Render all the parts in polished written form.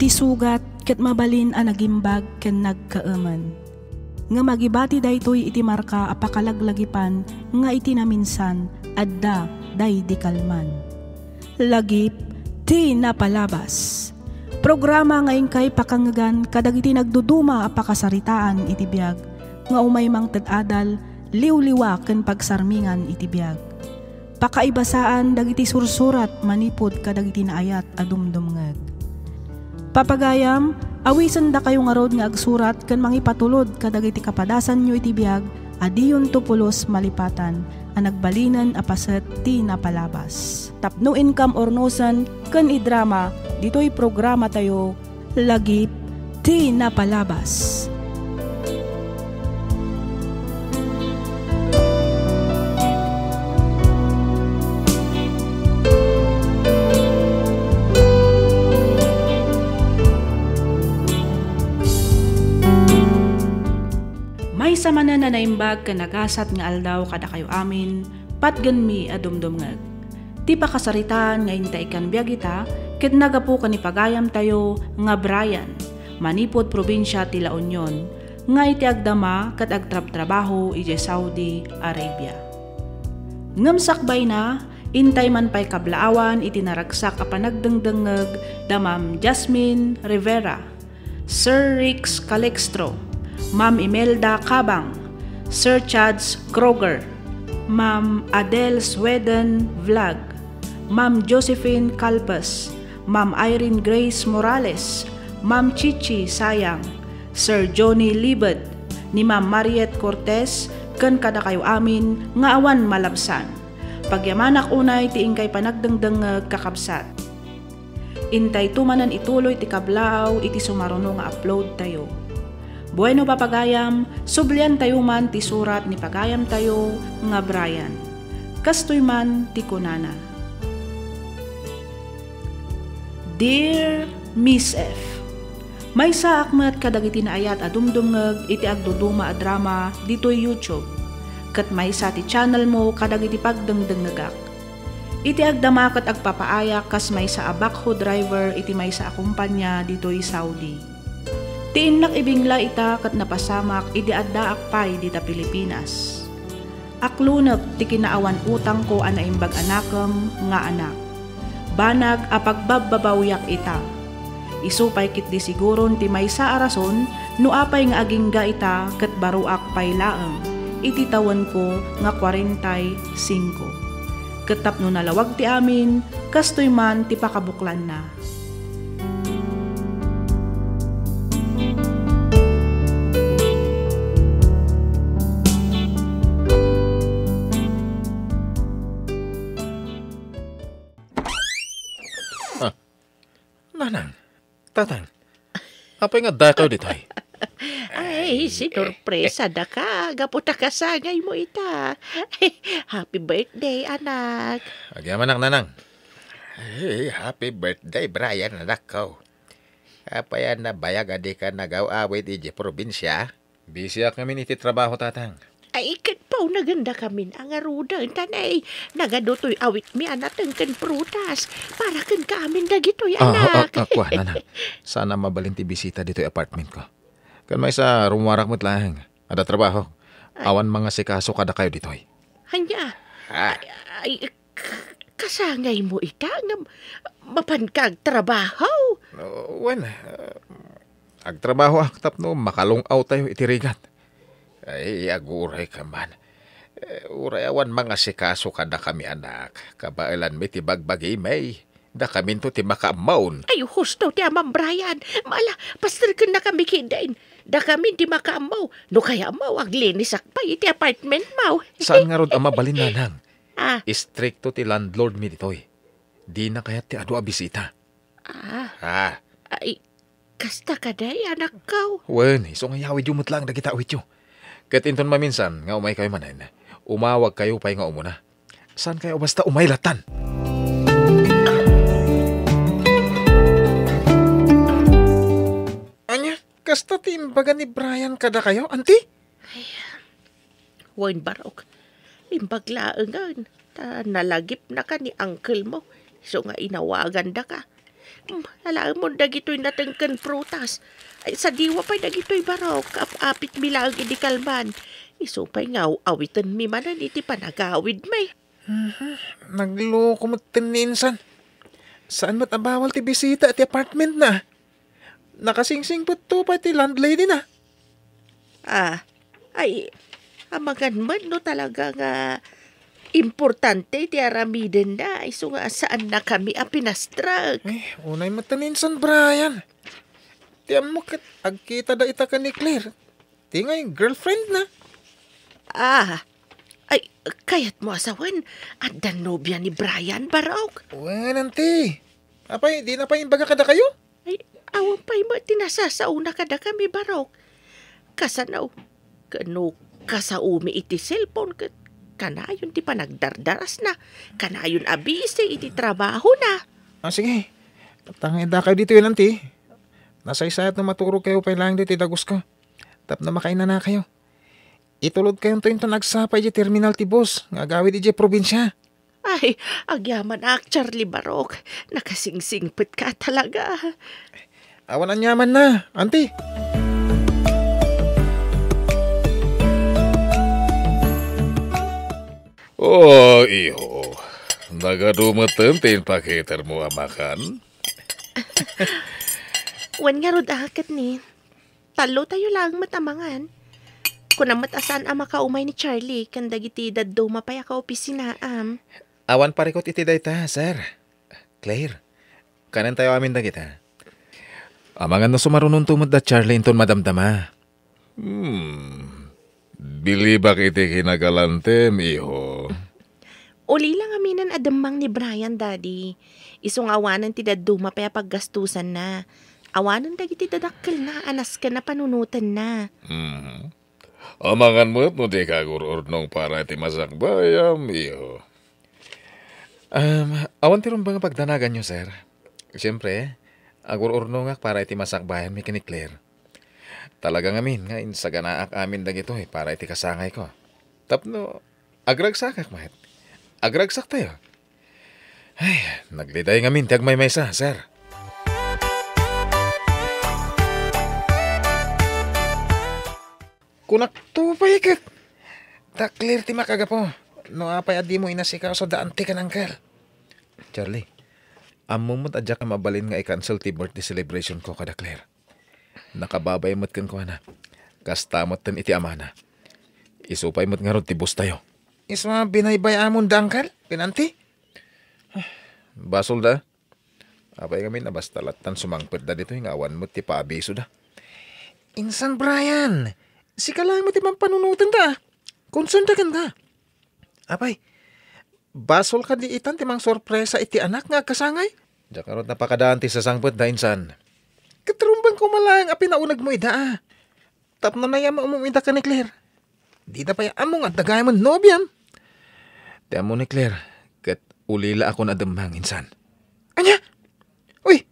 Iti sugat ket mabalin a nagimbag ken nagkaaman. Nga magibati daytoy iti marka apakalaglagipan nga iti naminsan adda day di kalman. Lagip ti napalabas. Programa ngayon kay pakangagan kadag iti nagduduma apakasaritaan iti biag nga umay mang tadadal liwliwa ken pagsarmingan iti biag. Pakaibasaan dagiti sursurat manipod kadag iti naayat adumdumngeg. Papagayam, awisan da kayo nga rod nga agsurat ken mangipatulod kadag iti kapadasan nyo iti biag adiyon tupulos malipatan a nagbalinan a paset ti napalabas. Tapno income ornosan ken idrama ditoy programa tayo lagip ti napalabas. May sama na naimbag ka nagasat nga aldaw kada kayo amin, patgan mi adumdumngag. Ti pakasaritaan nga intay kan biyag ita, ket nagapu ka ni pagayam tayo nga Brian, manipod probinsya ti La Union, nga iti agdama kat agtrab-trabaho iti Saudi Arabia. Ngamsakbay na, intay man pa'y kablaawan iti naragsak a panagdengdengeg da Ma'am Jasmine Rivera, Sir Rix Calextro, Ma'am Imelda Cabang, Sir Chads Kroger, Ma'am Adele Sweden Vlog, Ma'am Josephine Calpas, Ma'am Irene Grace Morales, Ma'am Chichi Sayang, Sir Johnny Libed, ni Ma'am Mariette Cortez, ken kada kayo amin nga awan malabsan. Pagyamanak unay ti ingkay panagdengdengeg kakabsat. Intay tumanan ituloy ti kablaaw iti sumaruno nga upload tayo. Bueno papagayam, sublian tayo man ti surat ni pagayam tayo nga Brian. Kastoy man ti kunana. Dear Miss F, may saakmat kadag iti naayat adumdumngeg iti agduduma a drama ditoy YouTube. Kat may sa ti channel mo kadag iti pagdengdengegak. Iti agdama kat agpapaayak kas may sa abakho driver iti may sa akumpanya ditoy Saudi. Tiinnak ibingla ita kat napasamak iti adda akpay dita Pilipinas. Aklunep ti kinaawan utang ko anaimbag anakem nga anak. Banag apagbababawyak ita. Isupay kit di siguron ti maysa arason no apay nga agingga ita kat baruak pay laeng. Iti tawan ko nga 45. Ket tapno nalawag ti amin kastoy man ti pakabuklan na. Nanang, tatang, apay nga dakaw ditoy? Ay, sinurpresa da ka. Gaputa ka sangay mo ita. Happy birthday, anak. Agyaman ang nanang. Hey, happy birthday, Brian, anak ko. Apayan na bayag adi ka nagaw-awit iji probinsya. Busy kami iti trabaho, tatang. Ay, ikat pa naganda kami ang aruda. Tanay, nagadutoy awit mi anak ang kan prutas. Para kan kaamin dagitoy, anak. Ako, nanang. Sana mabalin ti bisita dito'y apartment ko. Kan may sa rumarak mo't lang. Ada trabaho. Awan mga sikaso kada kayo dito'y. Hanya, ay, kasangay mo ita nga mapankag trabaho. Agtrabaho aktap no, makalungaw tayo itirigat. Ay, aguray ka man. Uray awan mga sikaso kada kami anak. Kabailan may tibagbagi may. Da kami to ti makaamaon. Ay, husto ti amang Brian. Mala, pastor ka na kami kindain. Da kami ti makaamaw. No kaya amaw, aglinisak pa iti apartment maw. Saan nga rod ang mabalin nanang? Istrikto ti landlord mi ditoy. Di na kaya ti adu abisita. Ay, kasta ka day, anak kaw. Wen, iso nga yawid yung mutlang na kita awit yung. Kat inton maminsan, nga umay kayo manan, umawag kayo pa'y nga umuna. Saan kayo basta umaylatan? Anya, kasta timbaga ni Brian kada kayo, anti? Ay, wen barok. Imbaglaan nga, nalagip na ka ni uncle mo. So nga inawagan da ka. Alam mo, dagito'y natengken prutas. Ay, sa diwa pa'y dagito'y barok. Apit bilang idikalman. Isupay nga awitan mi manan iti panagawid may. Nagloko mo tininsan. Saan mo't abawal ti bisita at ti apartment na? Nakasingsing po to pa ti landlady na. Ay, amagan man no talaga nga importante ti aramiden na. Iso nga saan na kami pinastrag. Unay mataninsan, Brian. Tiyan mo agkita da ita ka ni Claire. Ti nga yung girlfriend na. Ay, kayat mo asawan. At dan nobya ni Brian Barok. Nanti. Apay, di na pa imbaga kada kayo? Ay, awan pa'y mo tinasasauna kada kami Barok. Kasanaw, kano kasaumi iti cellphone kanayon ti panagdardaras na. Kanayon abisi iti trabaho na. Sige. Tangin da kayo dito yun, nanti. Nasa isayat na maturo kayo pa lang dito dagos ko. Tap na makain na kayo. Itulod kayong to yung nagsapay di terminal ti boss. Nga gawid di probinsya. Ay, agyaman Charlie Barok. Nakasingsingpit ka talaga. Awan ang yaman na, auntie. Oh, iho. Nagadumatentin pakitar mo amakan. Wan nga rod akat ni. Talo tayo lang matamangan. Kung matasan ang makaumay ni Charlie, kanda giti daddo mapaya ka opisina Awan parikot iti dayta, sir. Claire, kanan tayo amin da kita. Amangan no sumarunong tumod da Charlie inton madamdama. Bilibak iti kinagalantem, iho. Uli lang aminan adamang ni Brian, daddy. Isong awanan ti daddo mapaya paggastusan na. Awanan dagiti dadakkel na, anas ka na panunutan na. Amangan mo no di kagururnong para iti masakbayam, iho. Awan ti ron ba nga pagdanagan nyo, sir? Siyempre, agururnong nga para iti masakbayan mi kini Claire. Talagang amin nga insaganaak amin dagito para iti kasangay ko. Tapno, agragsakak mahit. Agragsak tayo. Ay, nagliday ngamin ti agmay maysa, sir. Kunak to pa ikat. Ta Claire ti makagapo. No apay adi mo inasikaw so daan ti kanangkal. Charlie, amumot adya ka mabalin nga i-cancel ti birthday celebration ko kada Claire. Nakababay mo't kan ko na. Kastamot ten iti amana. Isupay mo't nga ron ti bus tayo. Isma binaybay amon dangkal? Pinanti? Basol da. Apay kami na basta latan sumangpit da dito yung awan mo't ti paabiso da. Insan Brian, si lang mo ti panunutan da. Konsuntakan ka. Apay, basol ka di itan ti mang sorpresa iti anak nga kasangay? Diya karot napakadaan ti sasangpit da insan. Katrumbang ko malang apinaunag mo ida. Tap na naya mo umumida ka ni Claire. Di na pa yung among at dagay mo nobyam. Di mo ni Claire, kat ulila ako na damang insan. Anya? Uy,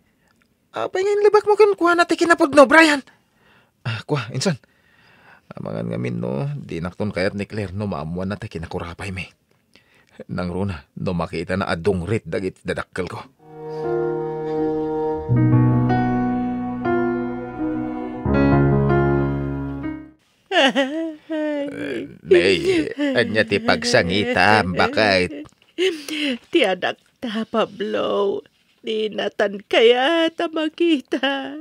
apay ngayon libak mo kan kuha natin kinapod no, Brian. Kuha, insan. Amangan ngamin no, di nakton kayat ni Claire no maamuan natin kinakurapay me. Nang runa, no makita na adong rit dagit dadakkel ko. Nay, anya ti pagsangita, bakit? Ti anak ta, Pablo. Di natan kaya ta makita.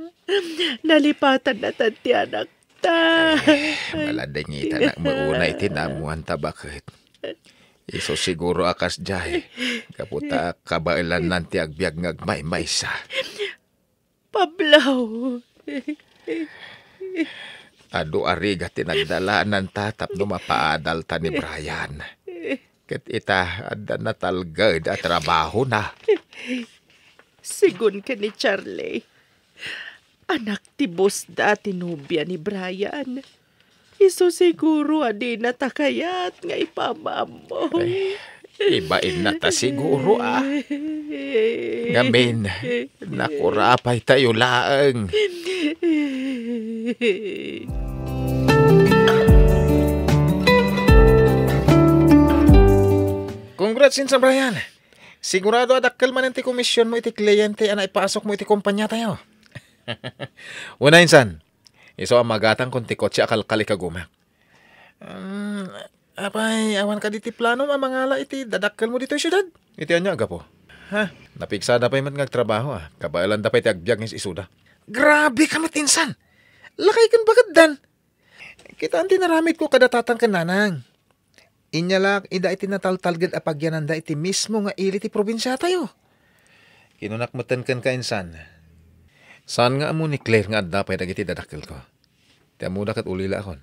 Nalipatan natan ti anak ta. Maladangita na maunay tinamuan ta, bakit? Iso siguro akas jay. Kaputa kabailan nanti agbyag ngagmay-may sa. Pablo. Ado ariga tinagdalaan ng tatap no mapaadal ta ni Brian. Kat ita ada na talgad at trabaho na. Sigun ka ni Charlie. Anak ti boss dati nubya ni Brian. Iso siguro adi na takayat nga ipamam mo. Ibain na ta siguro Ngamin, nakurapay tayo laang. Congrats, Insan Brian. Sigurado adakkel man iti komisyon mo iti kliyente ana ipasok mo iti kumpanya tayo. Una insan, iso ang magatang kung ti kotse akalkali ka gumak. Apay, awan ka diti plano mamangala iti dadakkel mo dito syudad. Iti anya aga po. Ha? Napigsada pa yung trabaho Kabailan da pa iti agbyag ng isuda. Grabe kami tinsan. Lakay kan bagad Kita ang tinaramid ko kadatatang kananang. Inyalak ida iti nataltalgad apagyanan da iti mismo nga ili ti probinsya tayo. Kinunakmatan kan ka insan. Saan nga amo ni Claire nga adda pa dagiti dadakkel ko. Ti amuda kat ulila akon.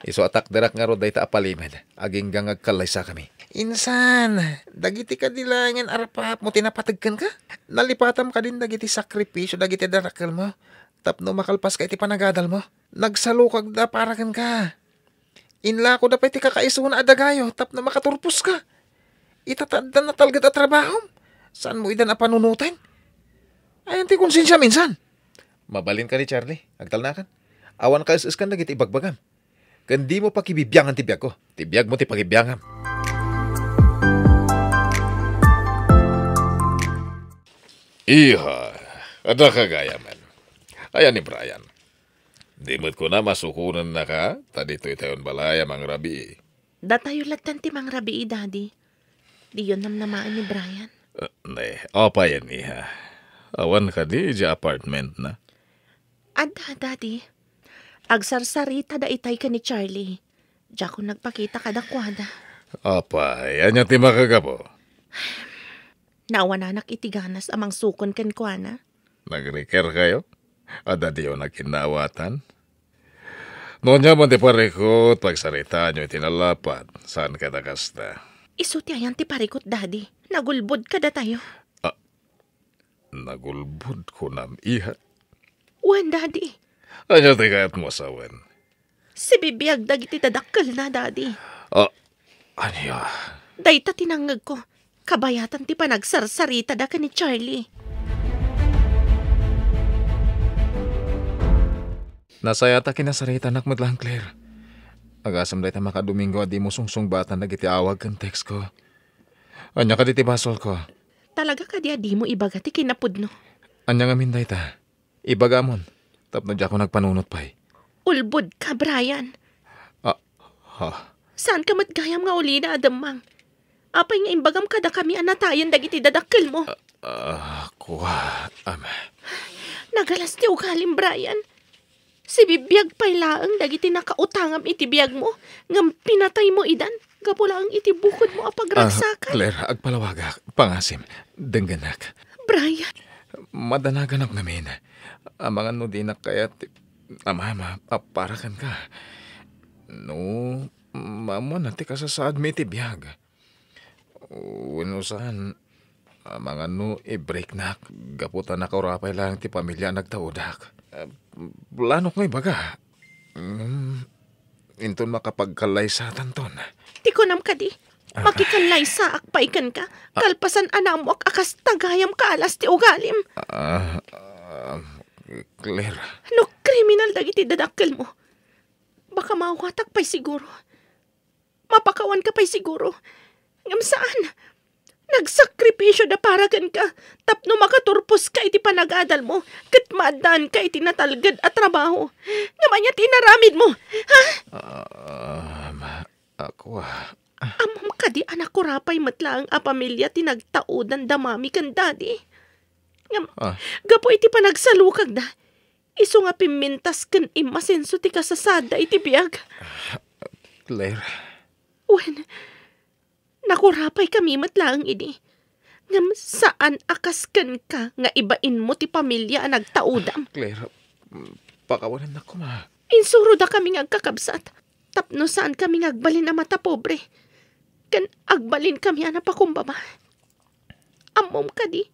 Iso atak darak nga ro dayta apalimed. Aging gangag kalaysa kami. Insan, dagiti ka dilangan arapap mo tinapatagkan ka. Nalipatam ka din dagiti sakripisyo dagiti darakkel mo. Tapno makalpas ka iti panagadal mo. Nagsalukag da parakan ka. Inla ko da pa iti kakaiso na adagayo tapno makaturpos ka. Itatanda na talgad at trabaho. Saan mo idan apanunutin? Ayan ti konsensya minsan. Mabalin ka ni Charlie. Agtalnakan. Awan ka iskan dagiti ibagbagam. Kandi mo pakibibyangan ti biyag ko. Ti biyag mo ti pakibiyangam. Iha, ada kagayaman. Ayan ni Brian. Dimot ko na masukunan na ka. Tadi to'y tayon balaya mang rabi. Datayo latan ti mang rabi, Daddy. Di yun namnamaan ni Brian. Apa yan iha. Awan ka di apartment na. Ada, Daddy. Agsarsarita da itay ka ni Charlie. Diya ko nagpakita ka dakwada. Apa, yan yung timakaga po. Naawananak itiganas amang sukon ken kuana. Nag-recare kayo? Ada di yung nakinawatan? Noon niya man di parikot, pagsarita niyo itinalapat. Saan ka nakasta? Isuti ayan ti parikot, Daddy. Nagulbod ka da tayo. Nagulbod ko nam iha. Wan, Daddy. Ano ti kayat mo asawan? Si bibiyag dagiti dadakkel na, Daddy. Ano ya? Dayta tinangag ko. Kabayatan ti panagsarsarita da ka ni Charlie. Nasayata kinasarita nak madlang Claire. Agasam day ta makadomingo di mo sungsung batan nagiti awag kan text ko. Anya ka diti basol ko. Talaga ka di mo ibaga ti kinapudno. Anya nga minday ta. Ibagamon. Tapno di ako nagpanunot pa'y. Ulbod ka, Brian. Saan ka matgayam nga uli na adamang? Apay nga imbagam kada kami anatayan dagiti dadakkel mo. Kuha, Nagalas ti ugalim, Brian. Si bibiyag pa'y laang dagiti nakautangam iti biyag mo. Ngam pinatay mo idan. Gapula ang iti bukod mo apagragsakan. Claire, agpalawagak. Pangasim. Dengganak. Brian. Madanaganap namin. Amangan no di na kaya amama, aparakan ka. No, mamo na ti kasasaad mi ti biyag. Unusan, amangan no i-break na. Gaputan na kaurapay lang ti pamilya nagtaudak. Plano ko ibaga. Inton makapagkalay sa tanton. Ti ko nam ka di. Makikanlay sa akpaikan ka. Kalpasan anamo ak akas tagayam ka alas ti ugalim. Claire. No, kriminal dagiti dadakkel mo. Baka mawatak pa'y siguro. Mapakawan ka pa'y siguro. Ngam saan? Nagsakripisyo da paragan ka. Tapno makaturpos ka iti panagadal mo. Kat maadaan ka iti natalgad at trabaho. Ngamanya tinaramid mo. Ha? Ako Amam ka di anak ko rapay matlaang a pamilya tinagtaudan damami kan, Daddy. Gapo iti panagsalukag da. Iso nga pimintas kan imasenso ti kasasada iti biyag. Claire. Wen, nakurapay kami matlaang ini. Ngam saan akaskan ka nga ibain mo ti pamilya ang nagtaudam. Claire, pakawalan na ko Insuro da kami nga agkakabsat. Tapno saan kami nga agbalin na mata pobre. Kan agbalin kami ana pakumbaba. Amom ka di.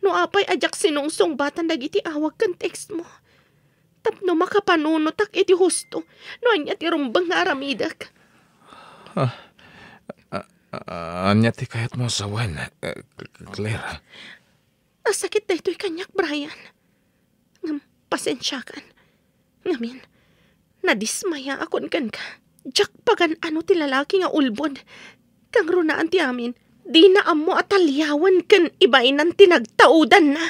No apay ajak sinungsong batan dagiti awag kan text mo. Tapno makapanunotak iti husto. No anya ti rumbang nga aramidak. Anya ti kayat mo sawan, Claire. Nasakit na ito'y kanyak, Brian. Ngam, pasensya kan. Ngamin, nadismaya akon kan ka. Jack pagan ano ti lalaki nga ulbod. Kang runaan ti amin, Di na amo atalyawan ken ibainan tinagtaudan na.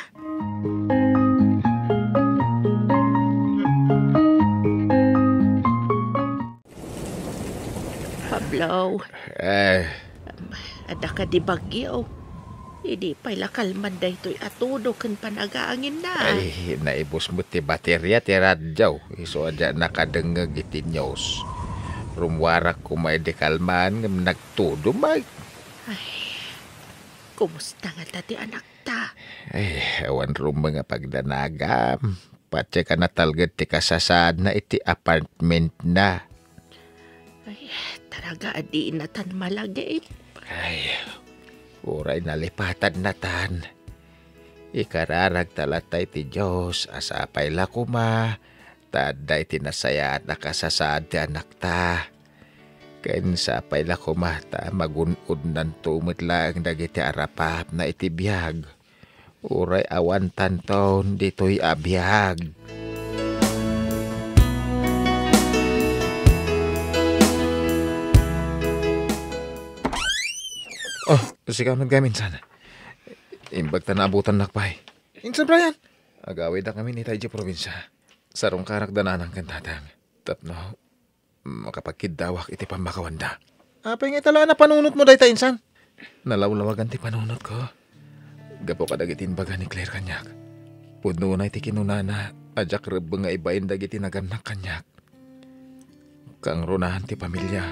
Pablo, Eh, ada ka di bagyo. Hindi pala kalman da ito'y atudo ken panagaangin na. ay, naibos mo ti baterya ti radyaw. Iso adya nakadengeg iti news. Rumwarak kumay di kalman ngam nagtudo mag. Kumusta nga tati anak ta? Ay, awan rum mga pagdanagam. Patse ka na talgad ti kasasad na iti apartment na. Ay, talaga adi na tan malagi. Ay, uray nalipatan na tan. Ikararag talatay ti Diyos, asapay la kuma. Taday tinasaya at nakasasad ti anak ta. Ken sapay la kuma ta magunod nan tumit lang dagiti arapap na iti biyag. Uray awan tanton dito'y abiyag. Oh, sikaw naggaminsan. Imbag ta naabutan nakpay. Insan Brian, agawid na kami ni Taiji probinsya. Sarong karakdanan ng kantatang. Tapno, makapagkidawak iti pamakawanda. Apay nga tala na panunot mo dahi ta insan. Nalawlawagan ti panunot ko. Gapo ka dagitin baga ni Claire kanyak. Puno na iti kinunana, adyak rebe nga ibain dagiti naganak kanyak. Kang runahan ti pamilya.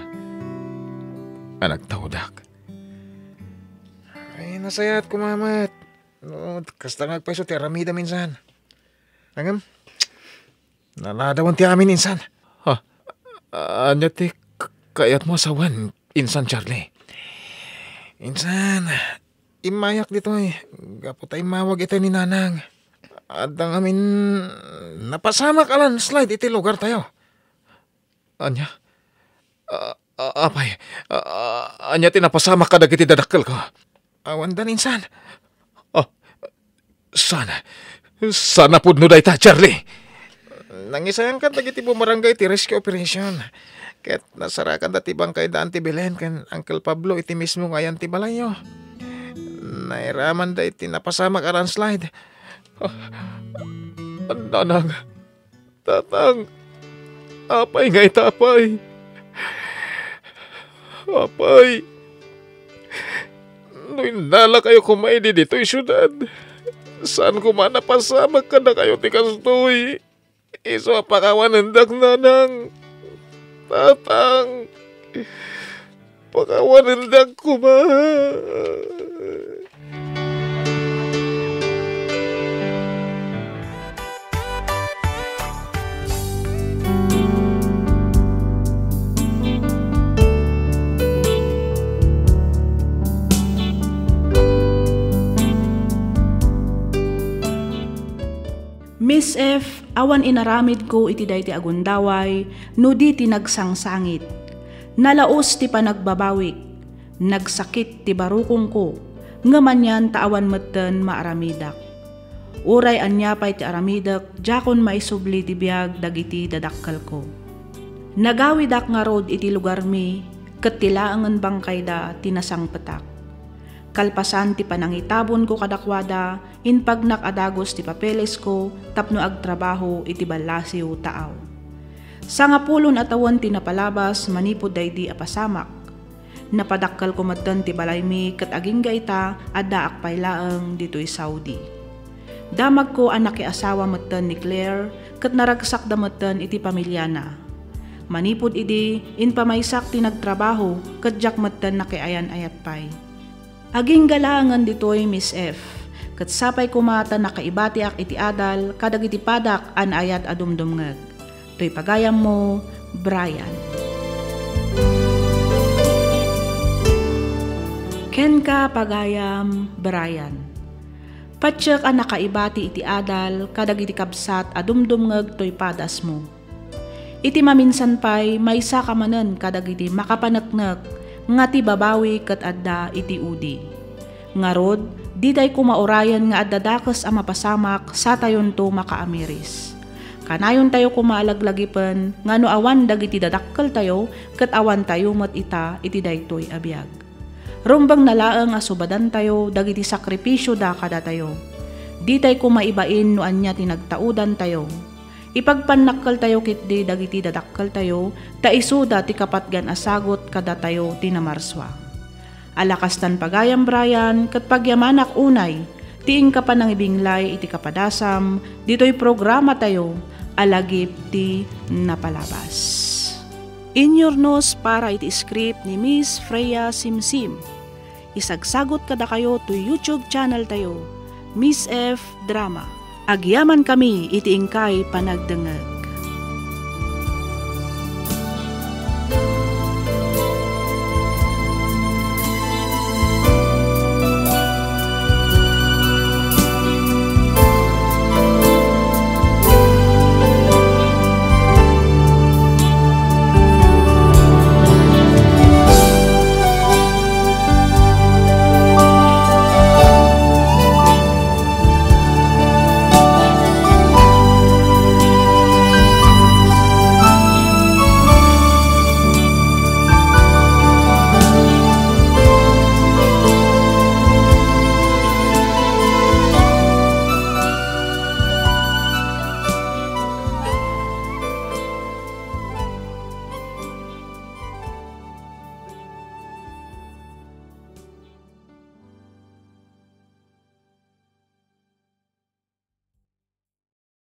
Anak taudak. Ay, nasayat ko, mamat. No, kasta nagpaiso ti aramida minsan. Angam, naladawan ti amin insan. Ha, anya ti kayat mo asawan, insan Charlie. Insan, imayak dito eh. Gapo tayo mawag ito ni Nanang. Adang amin, napasama ka lang slide iti lugar tayo. Anya, apay, anya ti napasama ka dagiti dadakkel ko. Awan dan insan. Oh, sana pudno day ta, Charlie. Nangisayang ka dagiti bumarangay ti rescue operation. Ket nasarakan dati bangkay daan ti Belen ken Uncle Pablo iti mismo ngayan ti balayo. Nairaman da iti napasama karan slide. Oh, Nanang, tatang, apay nga itapay. Apay. Nala kayo kumaidi dito'y syudad. Saan ko man napasama ka na kayo ti kastoy. Iso pakawanendak Nanang. Tatang. Pakawanendak ko ma. Miss F, awan inaramid ko iti dayti agundaway, no di ti nagsangsangit. Nalaos ti panagbabawik, nagsakit ti barukong ko, nga manyan taawan metten maaramidak. Uray anyapay ti aramidak, jakon maisubli ti biag dagiti dadakkel ko. Nagawidak nga rod iti lugar mi, ket tilaangen bangkay da tinasang petak. Kalpasan ti panangitabon ko kadakwada, in pag nakadagos ti papeles ko, tapno agtrabaho iti balasiw taaw. Sa nga pulon atawan ti napalabas, manipod daydi apasamak. Napadakkal ko maddan ti balaymi, kat aging gaita, adda akpay laeng dito'y Saudi. Damag ko anak ki asawa maddan ni Claire, kat naragsak da maddan iti pamilyana. Manipod idi, in pamaysak ti nagtrabaho, kat jak maddan na kiayan ayat pay. Aging galangan dito'y Miss F. Kat sapay kumata nakaibatiak iti adal, kadag iti padak an ayat adumdumngag. To'y pagayam mo, Brian. Ken ka pagayam, Brian. Patsyak an nakaibati iti adal, kadag iti kabsat adumdumngag to'y padas mo. Iti maminsan pay, may sakamanen kadag iti makapanaknak, nga ti babawi kat adda iti udi. Ngarod, di day kumaurayan nga adda dakas a mapasamak sa tayon to makaamiris. Kanayon tayo kumaalaglagipan nga no awan dagiti dadakkel tayo kat awan tayo mat ita iti daytoy abiyag. Rumbang nalaang asubadan tayo, dagiti sakripisyo da kada tayo. Di tayo kumaibain no anya tinagtaudan tayo. Ipagpanakkel tayo kitdi dagiti dadakkel tayo, ta isuda ti kapatgan asagot kada tayo tinamarswa. Alakastan pagayam Brian, kat pagyamanak unay, tiing ka pa ng ibinglay iti kapadasam, dito'y programa tayo, alagip ti napalabas. Inyornos para iti script ni Miss Freya Simsim. Isagsagot kada kayo to YouTube channel tayo, Miss F Drama. Agyaman kami iti ingkay panagdengeg.